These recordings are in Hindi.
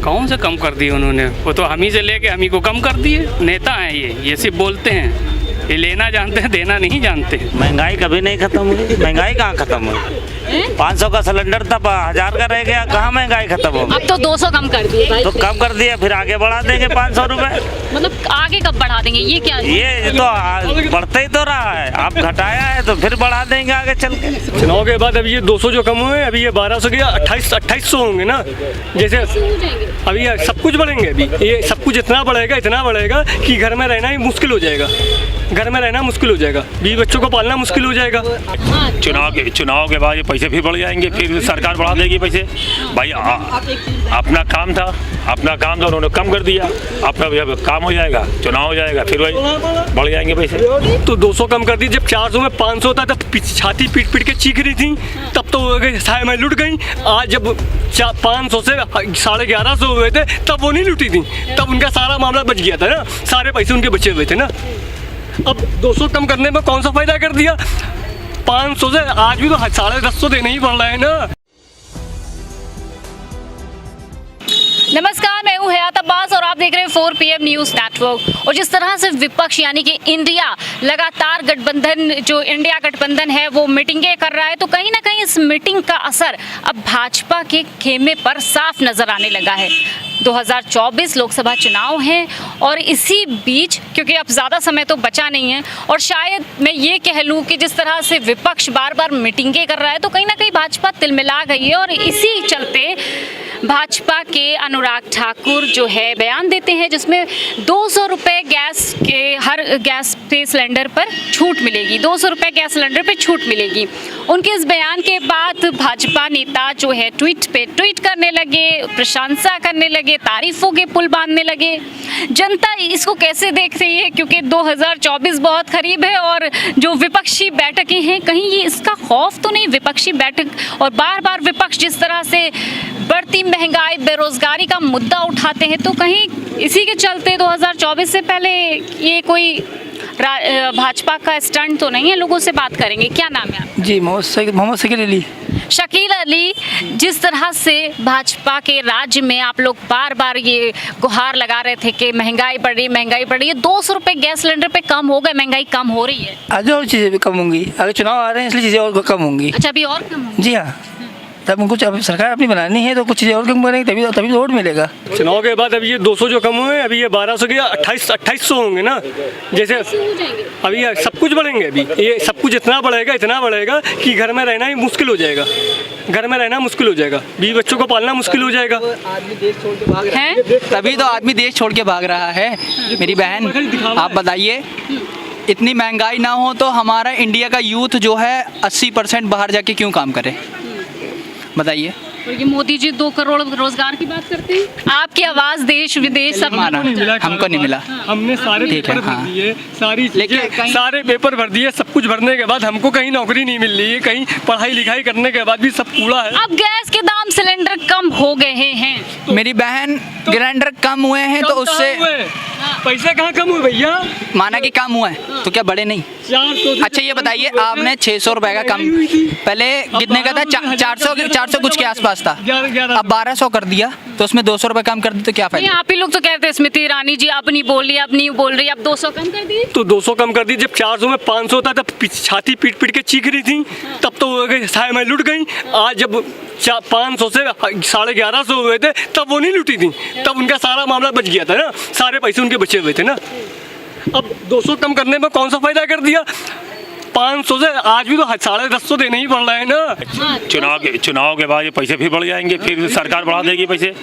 कौन से कम कर दिए उन्होंने? वो तो हम ही से लेके हम ही को कम कर दिए। नेता हैं ये सिर्फ बोलते हैं, ये लेना जानते हैं, देना नहीं जानते। महंगाई कभी नहीं खत्म हुई। महंगाई कहाँ खत्म हुई? 500 का सिलेंडर था, 1000 का रह गया। कहाँ महंगाई खत्म हो? अब तो 200 कम कर दिए भाई। तो कम कर दिया, फिर आगे बढ़ा देंगे 500 रुपए। मतलब आगे कब बढ़ा देंगे? ये क्या ये तो बढ़ते ही तो रहा है, आप घटाया है तो फिर बढ़ा देंगे आगे चल के। चुनाव के बाद अभी ये 200 जो कम हुए, अभी ये 1200 के 2800 होंगे ना। जैसे अभी ये सब कुछ बढ़ेंगे, अभी ये सब कुछ इतना बढ़ेगा कि घर में रहना ही मुश्किल हो जाएगा। घर में रहना मुश्किल हो जाएगा, 20 बच्चों को पालना मुश्किल हो जाएगा। चुनाव के बाद ये पैसे फिर बढ़ जाएंगे, फिर सरकार बढ़ा देगी पैसे। भाई अपना काम था तो उन्होंने कम कर दिया। अपना काम हो जाएगा, चुनाव हो जाएगा, फिर वही बढ़ जाएंगे पैसे। तो 200 कम कर दी। जब 400 में 500 था तब छाती पीट के चीख रही थी, तब तो साय में लुट गई। आज जब 500 से 1150 हुए थे तब वो नहीं लुटी थी, तब उनका सारा मामला बच गया था ना, सारे पैसे उनके बचे हुए थे ना। अब 200 कम करने में कौन सा फायदा कर दिया? 500 से आज भी तो 150 देने ही पड़ रहा है ना। नमस्कार, मैं हूँ हयात अब्बास और आप देख रहे हैं 4 PM न्यूज़ नेटवर्क। और जिस तरह से विपक्ष यानी कि इंडिया लगातार गठबंधन, जो इंडिया गठबंधन है वो मीटिंगें कर रहा है, तो कहीं ना कहीं इस मीटिंग का असर अब भाजपा के खेमे पर साफ नजर आने लगा है। 2024 लोकसभा चुनाव हैं और इसी बीच, क्योंकि अब ज़्यादा समय तो बचा नहीं है, और शायद मैं ये कह लूँ कि जिस तरह से विपक्ष बार बार मीटिंगें कर रहा है, तो कहीं ना कहीं भाजपा तिलमिला गई है। और इसी चलते भाजपा के अनुराग ठाकुर जो है बयान देते हैं जिसमें 200 रुपये गैस के हर गैस पे सिलेंडर पर छूट मिलेगी, 200 रुपये गैस सिलेंडर पे छूट मिलेगी। उनके इस बयान के बाद भाजपा नेता जो है ट्वीट पे ट्वीट करने लगे, प्रशंसा करने लगे, तारीफों के पुल बांधने लगे। जनता इसको कैसे देख रही है? क्योंकि 2024 बहुत करीब है और जो विपक्षी बैठकें हैं, कहीं ये इसका खौफ तो नहीं? विपक्षी बैठक और बार बार विपक्ष जिस तरह से बढ़ती महंगाई, बेरोजगारी का मुद्दा उठाते हैं, तो कहीं इसी के चलते 2024 से पहले ये कोई भाजपा का स्टंट तो नहीं है? लोगों से बात करेंगे। क्या नाम है आपका? जी, मोहम्मद शकील अली। शकील अली, जिस तरह से भाजपा के राज्य में आप लोग बार बार ये गुहार लगा रहे थे कि महंगाई बढ़ रही है, 200 रुपये गैस सिलेंडर पे कम हो गए, महंगाई कम हो रही है, आगे और चीज़ें भी कम होंगी, आगे चुनाव आ रहे हैं इसलिए चीज़ें और कम होंगी। अच्छा, अभी और कम होंगी? जी हाँ, तब कुछ अब सरकार अपनी बनानी है तो कुछ चीज़ें और कम करेंगे, तभी तो वोट मिलेगा। चुनाव के बाद अभी ये 200 जो कम हुए, अभी ये 1200 के 2800 होंगे ना। जैसे अभी ये सब कुछ बढ़ेंगे, अभी ये सब कुछ इतना बढ़ेगा कि घर में रहना ही मुश्किल हो जाएगा। घर में रहना मुश्किल हो जाएगा, 20 बच्चों को पालना मुश्किल हो जाएगा। आदमी देश छोड़ के भाग रहा है, तभी तो आदमी देश छोड़ के भाग रहा है। मेरी बहन, आप बताइए, इतनी महंगाई ना हो तो हमारा इंडिया का यूथ जो है 80% बाहर जाके क्यों काम करे? बताइए। और ये मोदी जी 2 करोड़ रोजगार की बात करते हैं। आपकी आवाज देश विदेश सब हमको नहीं मिला। हमने सारे पेपर भर दिए, सारे पेपर भर दिए, सब कुछ भरने के बाद हमको कहीं नौकरी नहीं मिल रही है, कहीं पढ़ाई लिखाई करने के बाद भी सब कूड़ा है। अब गैस के दाम सिलेंडर कम हो गए हैं। मेरी बहन, सिलेंडर कम हुए हैं तो उससे पैसे कहाँ कम हुए भैया? माना कि कम हुआ है तो क्या बड़े नहीं? अच्छा ये बताइए, आपने 600 रुपए का कम, पहले कितने का था? 400 कुछ के आसपास था, अब 1200 कर दिया, तो उसमें 200 रुपए कम कर दी तो क्या फायदा? आप ही लोग तो कहते हैं स्मृति ईरानी जी अब नहीं बोल रही, अब 200 कम कर दी। तो 200 कम कर दी। जब 400 में 500 था तब छाती पीट के चीख रही थी, तब तो साय में लुट गई। आज जब 500 से 1150 हुए थे तब वो नहीं लुटी थी, तब उनका सारा मामला बच गया था ना, सारे पैसे उनके बचे हुए थे ना। अब 200 कम करने में कौन सा फायदा कर दिया? 500 से आज भी तो 150 देने ही पड़ रहा है ना। चुनाव के बाद ये पैसे फिर बढ़ जाएंगे, फिर सरकार बढ़ा देगी पैसे।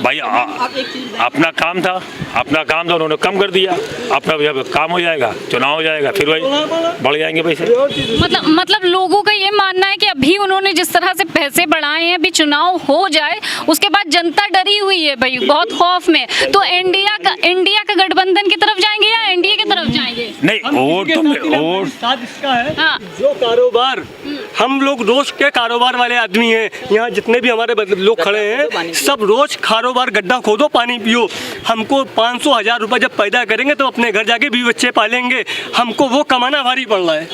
भाई अपना काम था तो उन्होंने कम कर दिया। अपना काम हो जाएगा, चुनाव हो जाएगा, फिर वही बढ़ जाएंगे पैसे। मतलब लोगों का ये मानना है कि अभी उन्होंने जिस तरह से पैसे बढ़ाए हैं, अभी चुनाव हो जाए उसके बाद जनता डरी हुई है भाई, बहुत खौफ में। तो इंडिया का गठबंधन की तरफ जाएंगे या एनडीए की तरफ जाएंगे? नहीं, वोट साथ इसका है। जो कारोबार, हम लोग रोज के कारोबार वाले आदमी हैं, यहाँ जितने भी हमारे लोग खड़े हैं सब रोज कारोबार, गड्ढा खोदो पानी पियो। हमको 500-1000 रुपये जब पैदा करेंगे तो अपने घर जाके भी बच्चे पालेंगे, हमको वो कमाना भारी पड़ रहा है।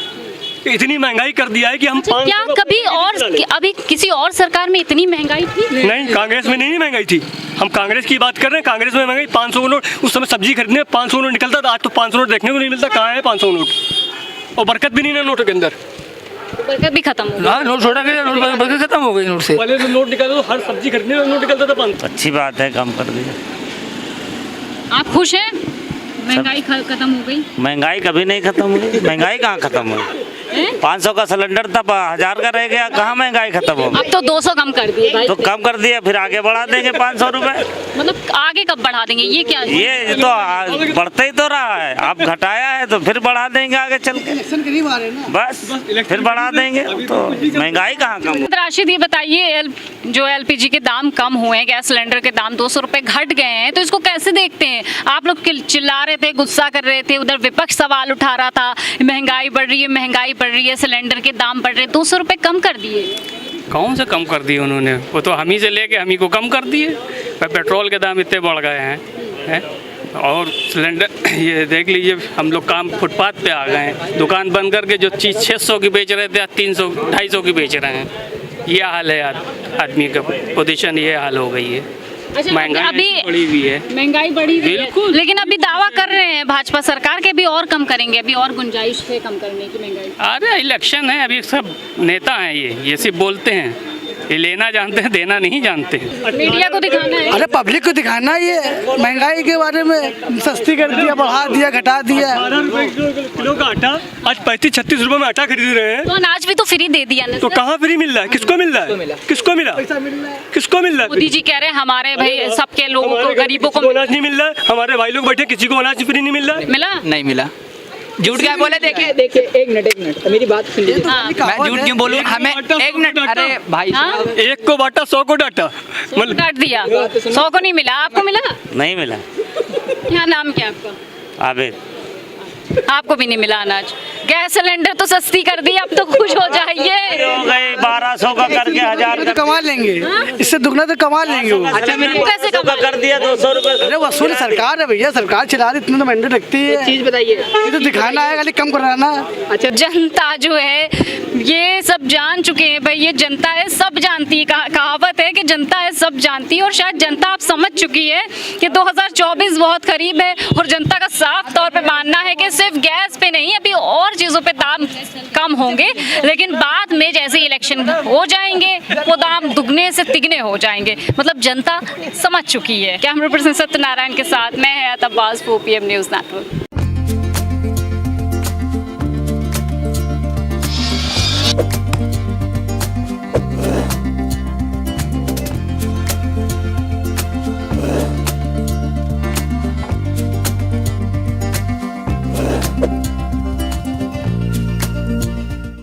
इतनी महंगाई कर दिया है कि हम क्या कभी और अभी किसी और सरकार में इतनी महंगाई थी? नहीं, कांग्रेस में नहीं महंगाई थी। हम कांग्रेस की बात कर रहे हैं। कांग्रेस में महंगाई 500 नोट, उस समय सब्जी खरीदने में 500 नोट निकलता था। आज तो 500 नोट देखने को नहीं मिलता। कहाँ है 500 नोट? और बरकत भी नहीं है नोटों के अंदर। बरकत भी खत्म हो गई। हाँ, नोट छोड़ा गया, नोट बरकत खत्म हो गई नोट से। पहले तो नोट निकाले तो हर सब्जी खरीदने में नोट निकलता था 500। अच्छी बात है, कम कर दिया। आप खुश हैं? महंगाई खत्म हो गई? महंगाई कभी नहीं खत्म हुई। महंगाई कहाँ खत्म हुई? 500 का सिलेंडर था, 1000 का रह गया। कहाँ महंगाई खत्म हो अब गई? तो 200 कम कर दिए भाई। तो कम कर दिया, फिर आगे बढ़ा देंगे 500 रुपए। मतलब आगे कब बढ़ा देंगे? ये क्या? ये तो बढ़ते ही तो रहा है। अब घटाया है तो फिर बढ़ा देंगे आगे चल के। बस फिर बढ़ा देंगे। तो महंगाई कहाँ कम हुई? राशिद, ये बताइए, जो एलपीजी के दाम कम हुए हैं, गैस सिलेंडर के दाम 200 रुपए घट गए हैं, तो इसको कैसे देखते हैं? आप लोग चिल्ला रहे थे, गुस्सा कर रहे थे, उधर विपक्ष सवाल उठा रहा था, महंगाई बढ़ रही है, महंगाई बढ़ रही है, सिलेंडर के दाम बढ़ रहे हैं, 200 रुपए कम कर दिए। कौन से कम कर दिए उन्होंने? वो तो हम ही से लेके हम ही को कम कर दिए। पेट्रोल के दाम इतने बढ़ गए हैं और सिलेंडर ये देख लीजिए, हम लोग काम फुटपाथ पे आ गए हैं। दुकान बंद करके जो चीज़ 600 की बेच रहे थे आज 300 250 की बेच रहे हैं। ये हाल है यार, आदमी का पोजीशन ये हाल हो गई है। अच्छा, महंगाई अभी बढ़ी हुई है। महंगाई बढ़ी हुई है, बिल्कुल। लेकिन अभी दावा कर रहे हैं भाजपा सरकार के भी और कम करेंगे, अभी और गुंजाइश है कम करने की महंगाई। अरे इलेक्शन है, अभी सब नेता हैं ये सिर्फ बोलते हैं। ये लेना जानते हैं, देना नहीं जानते हैं। मीडिया को दिखाना है। अरे पब्लिक को दिखाना, ये महंगाई के बारे में सस्ती कर दिया, बढ़ा दिया, घटा दिया। 12 रुपए किलो का आटा आज 35-36 रुपए में आटा खरीद रहे हैं। तो अनाज भी तो फ्री दे दिया ना। तो कहाँ फ्री मिल रहा है? किसको मिल रहा है? किसको मिला? किसको मिल रहा है? मोदी जी कह रहे हैं हमारे भाई सबके लोगों को, हमारे गरीबों को अनाज नहीं मिल रहा है। हमारे भाई लोग बैठे, किसी को अनाज फ्री नहीं मिल रहा है। मिला? नहीं मिला। झूठ क्या बोले? देखिए एक मिनट मेरी बात सुन लीजिए। हाँ। मैं झूठ क्यों बोलूँ? हमें एक मिनट, अरे भाई हाँ? एक को बांटा 100 को डांटा। मतलब काट दिया, 100 को नहीं मिला। आपको मिला? नहीं मिला। क्या नाम क्या आपका? आबिद। आपको भी नहीं मिला अनाज। गैस सिलेंडर तो सस्ती कर दी, अब तो खुश हो जाइए। हो गए 1200 का करके 1000 तो कमा लेंगे, इससे दुगना तो कमा लेंगे वो। अच्छा, मेरे कैसे का कर दिया 200 रुपए। अरे वसूल सरकार है भैया, सरकार चला रही, इतने तो महंगे रखती है। चीज बताइए। ये तो दिखाना है, खाली कम कराना। अच्छा, जनता जो है ये सब जान चुके हैं भाई, ये जनता है सब जानती है। कहावत है कि जनता है सब जानती है, और शायद जनता आप समझ चुकी है कि 2024 बहुत करीब है और जनता का साफ तौर पे मानना है कि सिर्फ गैस पे नहीं, अभी और चीज़ों पे दाम कम होंगे, लेकिन बाद में जैसे इलेक्शन हो जाएंगे वो दाम दुगने से तिगने हो जाएंगे। मतलब जनता समझ चुकी है। कैमरा पर्सन सत्यनारायण के साथ मैं हयात अब्बास, 4PM न्यूज़ नेटवर्क।